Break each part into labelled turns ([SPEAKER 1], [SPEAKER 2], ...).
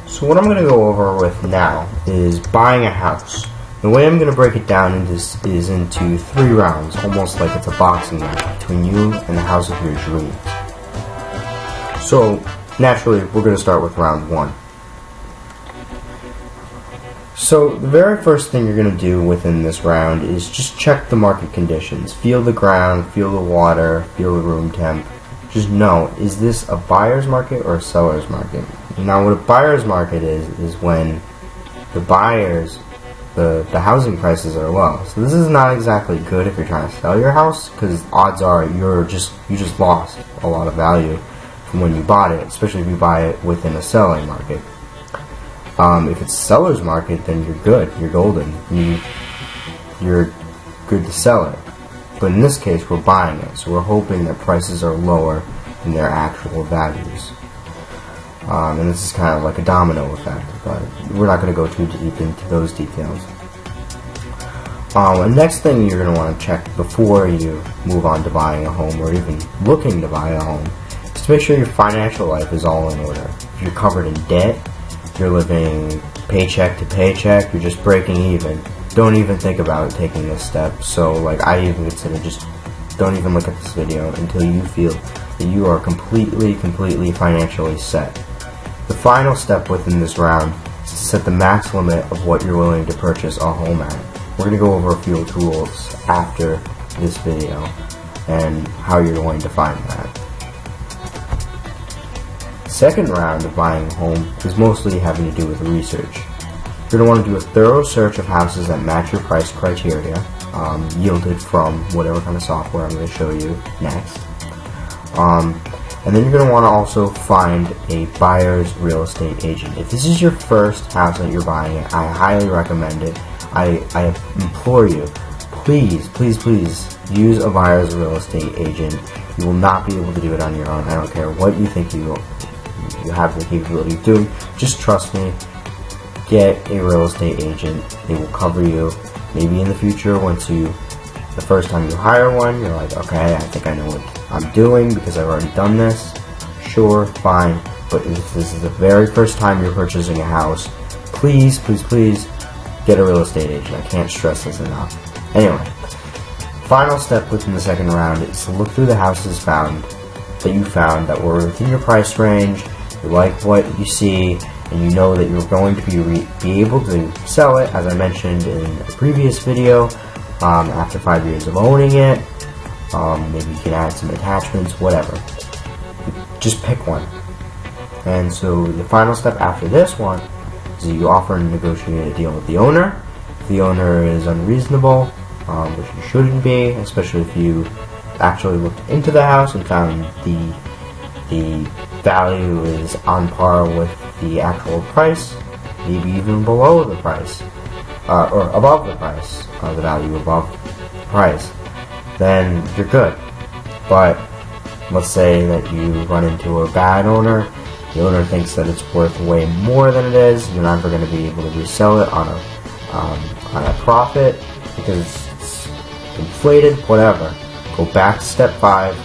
[SPEAKER 1] So what I'm going to go over with now is buying a house. The way I'm going to break it down is into 3 rounds, almost like it's a boxing match between you and the house of your dreams. So naturally, we're going to start with round 1. So the very first thing you're going to do within this round is just check the market conditions. Feel the ground, feel the water, feel the room temp. Just know, is this a buyer's market or a seller's market? Now what a buyer's market is when the buyers, the housing prices are low. So this is not exactly good if you're trying to sell your house, because odds are you just lost a lot of value from when you bought it, especially if you buy it within a selling market. If it's a seller's market, then you're good. You're golden. You're good to sell it. But in this case, we're buying it, so we're hoping that prices are lower than their actual values. And this is kind of like a domino effect, but we're not going to go too deep into those details. The next thing you're going to want to check before you move on to buying a home, or even looking to buy a home, is to make sure your financial life is all in order. If you're covered in debt, you're living paycheck to paycheck, you're just breaking even, don't even think about taking this step. So like, I even consider just don't even look at this video until you feel that you are completely financially set. The final step within this round is to set the max limit of what you're willing to purchase a home at. We're going to go over a few tools after this video and how you're going to find that. Second round of buying a home is mostly having to do with research. You're going to want to do a thorough search of houses that match your price criteria, yielded from whatever kind of software I'm going to show you next. And then you're going to want to also find a buyer's real estate agent. If this is your first house that you're buying, I highly recommend it. I implore you, please use a buyer's real estate agent. You will not be able to do it on your own. I don't care what you think you have the capability of doing. Just trust me. Get a real estate agent. They will cover you. Maybe in the future, the first time you hire one, you're like, okay, I think I know what I'm doing because I've already done this. Sure, fine. But if this is the very first time you're purchasing a house, please get a real estate agent. I can't stress this enough. Anyway, final step within the second round is to look through the houses that you found that were within your price range. You like what you see, and you know that you're going to be able to sell it, as I mentioned in a previous video, after 5 years of owning it. Maybe you can add some attachments, whatever. Just pick one. And so the final step after this one is you offer and negotiate a deal with the owner. If the owner is unreasonable, which you shouldn't be, especially if you actually looked into the house and found the value is on par with the actual price, maybe even below the price, or above the price, the value above the price, then you're good. But let's say that you run into a bad owner, the owner thinks that it's worth way more than it is, you're never going to be able to resell it on a profit because it's inflated, whatever. Go back to step 5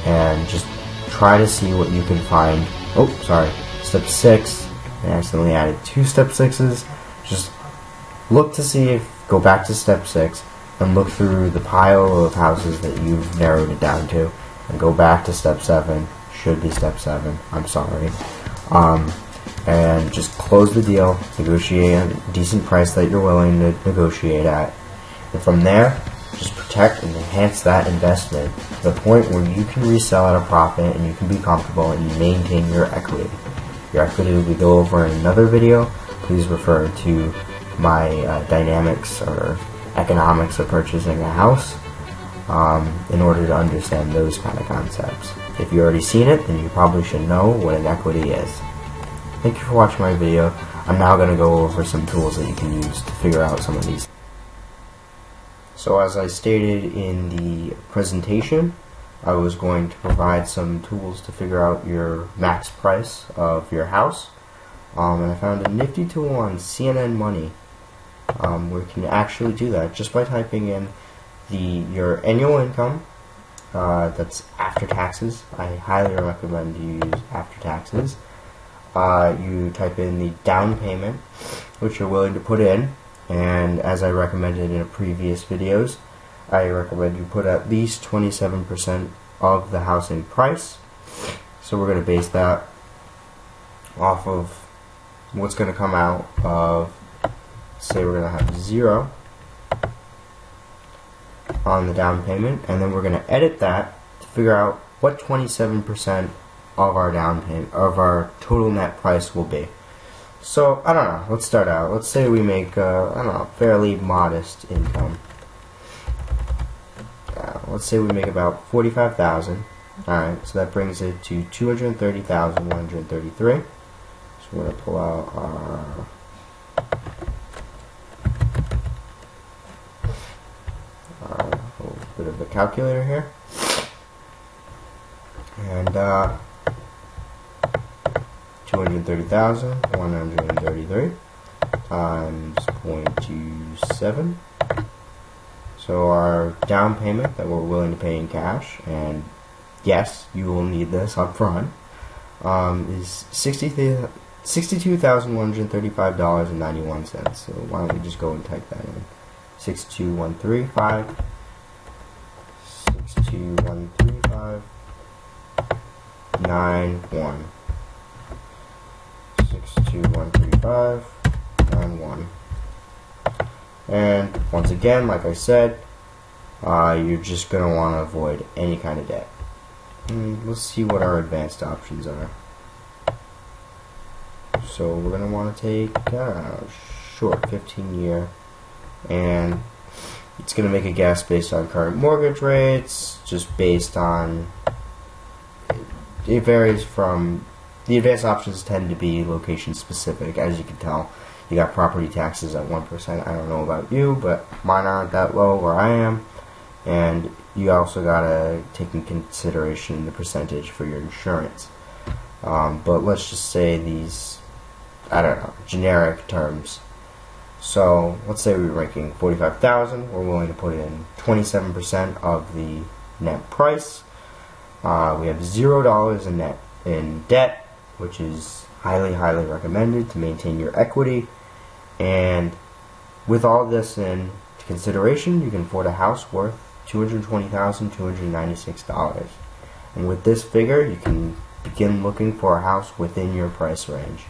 [SPEAKER 1] and just try to see what you can find. Step 6. I accidentally added 2 step 6s. Just look to see go back to step 6 and look through the pile of houses that you've narrowed it down to, and go back to step 7. Should be step 7. I'm sorry. And just close the deal, negotiate a decent price that you're willing to negotiate at, and from there, just protect and enhance that investment to the point where you can resell at a profit and you can be comfortable and you maintain your equity. Your equity will be go over in another video. Please refer to my dynamics or economics of purchasing a house in order to understand those kind of concepts. If you've already seen it, then you probably should know what an equity is. Thank you for watching my video. I'm now going to go over some tools that you can use to figure out some of these. So as I stated in the presentation, I was going to provide some tools to figure out your max price of your house. And I found a nifty tool on CNN Money where you can actually do that just by typing in your annual income, that's after taxes. I highly recommend you use after taxes. you type in the down payment which you're willing to put in, and as I recommended in previous videos, I recommend you put at least 27% of the housing price. So we're going to base that off of what's going to come out of, say we're going to have 0 on the down payment, and then we're going to edit that to figure out what 27% of our down payment, of our total net price will be. So, I don't know, let's start out. Let's say we make, I don't know, fairly modest income. Let's say we make about $45,000. Alright, so that brings it to $230,133. So we're going to pull out our little bit of a calculator here. And 230,133 times 0.27. So our down payment that we're willing to pay in cash, and yes, you will need this up front, is $62,135.91. So why don't we just go and type that in? 62135 62135 91 62135 91. And once again, like I said, you're just going to want to avoid any kind of debt. Let's see what our advanced options are. So we're going to want to take short 15-year, and it's going to make a guess based on current mortgage rates, just based on, it varies from, the advanced options tend to be location specific, as you can tell. You got property taxes at 1%. I don't know about you, but mine aren't that low where I am. And you also gotta take in consideration the percentage for your insurance. But let's just say these, I don't know, generic terms. So let's say we were making $45,000. We're willing to put in 27% of the net price. We have $0 in debt, which is highly recommended to maintain your equity. And with all this in consideration, you can afford a house worth $220,296. And with this figure, you can begin looking for a house within your price range.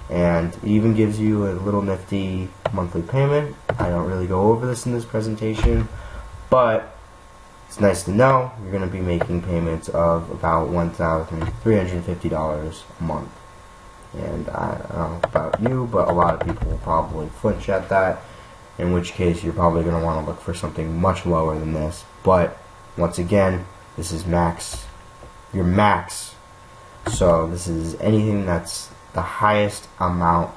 [SPEAKER 1] And it even gives you a little nifty monthly payment. I don't really go over this in this presentation, but it's nice to know you're going to be making payments of about $1,350 a month. And I don't know about you, but a lot of people will probably flinch at that, in which case you're probably going to want to look for something much lower than this. But once again, this is your max. So this is anything that's the highest amount,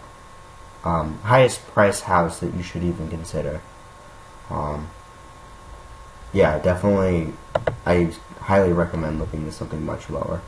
[SPEAKER 1] highest price house that you should even consider. Yeah, definitely, I highly recommend looking at something much lower.